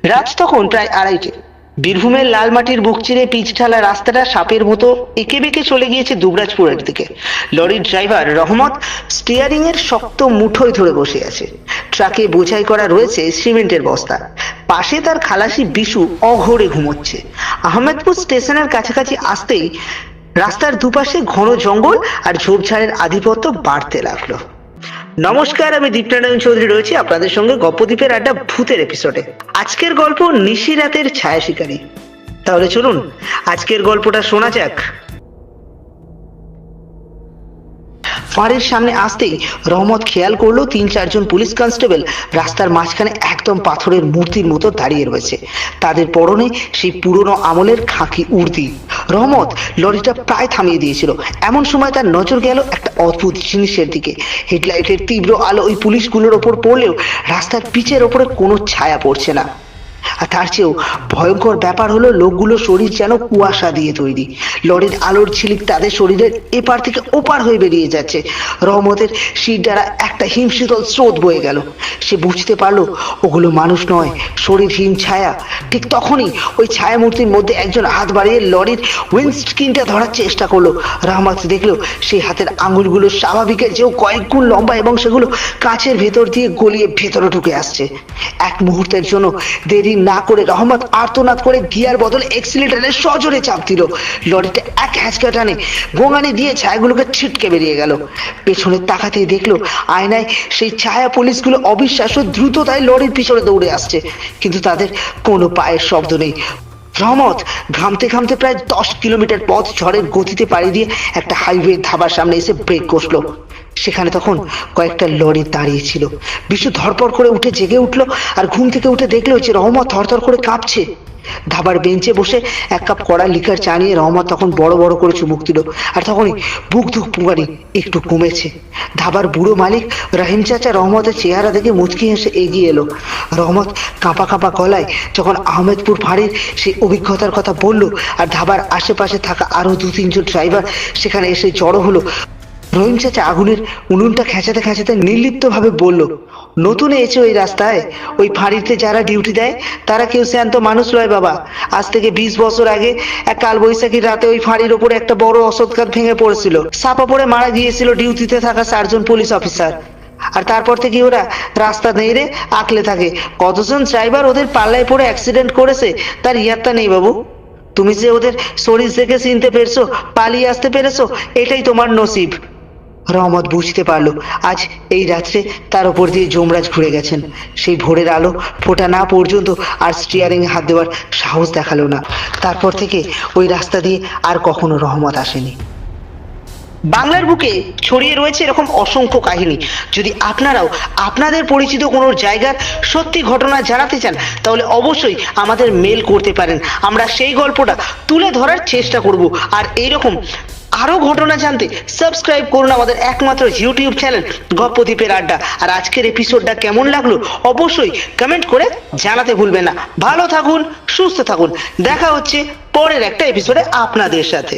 রাত তখন প্রায় 2:30। বীরভূমের লালমাটির বুক চিরে পিচ ঢালা রাস্তাটা সাপের মতো এঁকে বেঁকে চলে গিয়েছে দুবরাজপুরের দিকে। লরির ড্রাইভার রহমত স্টিয়ারিং এর শক্ত মুঠোয় ধরে বসে আছে। ট্রাকে বোঝাই করা রয়েছে সিমেন্টের বস্তা। পাশে তার খালাসি বিশু অঘোরে ঘুমোচ্ছে। আহমেদপুর স্টেশনের কাছাকাছি আসতেই রাস্তার দুপাশে ঘন জঙ্গল আর ঝোপঝাড়ের আধিপত্য বাড়তে লাগলো। নমস্কার, আমি দীপ্তনারায়ণ চৌধুরী রয়েছি আপনাদের সঙ্গে গপ্পদ্বীপের আড্ডা ভূতের এপিসোডে। আজকের গল্প নিশিরাতের ছায়া শিকারী। তাহলে চলুন আজকের গল্পটা শোনা যাক। ফাঁড়ির সামনে আসতেই রহমত খেয়াল করলো 3-4 জন পুলিশ কনস্টেবল রাস্তার মাঝখানে একদম পাথরের মূর্তির মতো দাঁড়িয়ে রয়েছে। তাদের পরনে সেই পুরনো আমলের খাকি উর্দি। রহমত লরিটা প্রায় থামিয়ে দিয়েছিল, এমন সময় তার নজর গেল একটা অদ্ভুত জিনিসের দিকে। হেডলাইটের তীব্র আলো ওই পুলিশগুলোর ওপর পড়লেও রাস্তার পিচের ওপরে কোনো ছায়া পড়ছে না। আর তার চেয়েও ভয়ঙ্কর ব্যাপার হলো লোকগুলোর শরীর যেন কুয়াশা দিয়ে তৈরি। লরির আলোর ঝিলিক তাদের শরীরের এপার থেকে ওপার হয়ে বেরিয়ে যাচ্ছে। রহমতের শির দ্বারা একটা হিমশীতল স্রোত বয়ে গেল। সে বুঝতে পারলো ওগুলো মানুষ নয়, শরীরহীন ছায়া। ঠিক তখনই ওই ছায়া মূর্তির মধ্যে একজন হাত বাড়িয়ে লরির উইন্ডস্ক্রিনটা ধরার চেষ্টা করলো। রহমত দেখলো সেই হাতের আঙুলগুলো স্বাভাবিকের চেয়েও কয়েক গুণ লম্বা এবং সেগুলো কাঁচের ভেতর দিয়ে গলিয়ে ভেতরে ঢুকে আসছে। এক মুহূর্তের জন্য দেরি না করে রহমত আর্তনাদ করে গিয়ার বদলে এক্সিলারেটরে সজোরে চাপ দিল। লরিটা এক হ্যাচকা টানে গোঙানি দিয়ে ছায়াগুলোকে ছিটকে বেরিয়ে গেল। পেছনে তাকাতেই দেখলো আয়নায় সেই ছায়া পুলিশগুলো অবিশ্বাস্য দ্রুততায় লরির পিছনে দৌড়ে আসছে, কিন্তু তাদের কোনো পায়ের শব্দ নেই। রহমত ঘামতে ঘামতে প্রায় 10 কিলোমিটার পথ ঝড়ের গতিতে পাড়ি দিয়ে একটা হাইওয়ে ধাবার সামনে এসে ব্রেক কষলো। সেখানে তখন কয়েকটা লরি দাঁড়িয়ে ছিল। বিশু ধরপড় করে উঠে জেগে উঠলো আর ঘুম থেকে উঠে দেখলো যে রহমত থরথর করে কাঁপছে। ধাবার বেঞ্চে বসে 1 কাপ কড়া লিকার চা নিয়ে রহমত তখন বড় বড় করে চুমুক দিল। আর তখনই বুক ধুক পুঙ্গানি একটু কমেছে। ধাবার বুড়ো মালিক রহিম চাচা রহমতের চেহারা দেখে মুচকি হেসে এগিয়ে এলো। রহমত কাঁপা কাঁপা গলায় যখন আহমেদপুর ফাঁড়ির সেই অভিজ্ঞতার কথা বলল আর ধাবার আশেপাশে থাকা আরো 2-3 জন ড্রাইভার সেখানে এসে জড়ো হলো, রহিম চাচা আগুনের উনুনটা খেঁচাতে খেঁচাতে নির্লিপ্ত ভাবে বলল, নতুন এসে ওই রাস্তায় ওই ফাঁড়িতে যারা ডিউটি দেয় তারা কেউ শ্যান্ত মানুষ নয় বাবা। আজ থেকে 20 বছর আগে এক কালবৈশাখীর রাতে ওই ফাঁড়ির ওপরে একটা বড় অসৎকার ভেঙে পড়েছিল। ছাপা পড়ে মারা গিয়েছিল ডিউটিতে থাকা 4 জন পুলিশ অফিসার। আর তারপর থেকে ওরা রাস্তা নেড়ে আকলে থাকে। কতজন ড্রাইভার ওদের পাল্লায় পড়ে অ্যাক্সিডেন্ট করেছে তার ইয়াত্তা নেই বাবু। তুমি যে ওদের শরীর থেকে চিনতে পেরেছো, পালিয়ে আসতে পেরেছো, এটাই তোমার নসিব। রহমত বুঝতে পারলো আজ এই রাত্রে তার উপর দিয়ে যমরাজ ঘুরে গেছেন। সেই ভোরের আলো ফোটা না পর্যন্ত আর স্টিয়ারিং হাত দেওয়ার সাহস দেখালো না। তারপর থেকে ওই রাস্তা দিয়ে আর কখনো রহমত আসেনি। বাংলার বুকে ছড়িয়ে রয়েছে এরকম অসংখ্য কাহিনী। যদি আপনারাও আপনাদের পরিচিত কোনো জায়গার সত্যি ঘটনা জানাতে চান তাহলে অবশ্যই আমাদের মেল করতে পারেন। আমরা সেই গল্পটা তুলে ধরার চেষ্টা করব। আর এইরকম আরো ঘটনা জানতে সাবস্ক্রাইব করুন আমাদের একমাত্র ইউটিউব চ্যানেল গপ্পদ্বীপের আড্ডা। আর আজকের এপিসোডটা কেমন লাগলো অবশ্যই কমেন্ট করে জানাতে ভুলবেন না। ভালো থাকুন, সুস্থ থাকুন, দেখা হচ্ছে পরের একটা এপিসোডে আপনাদের সাথে।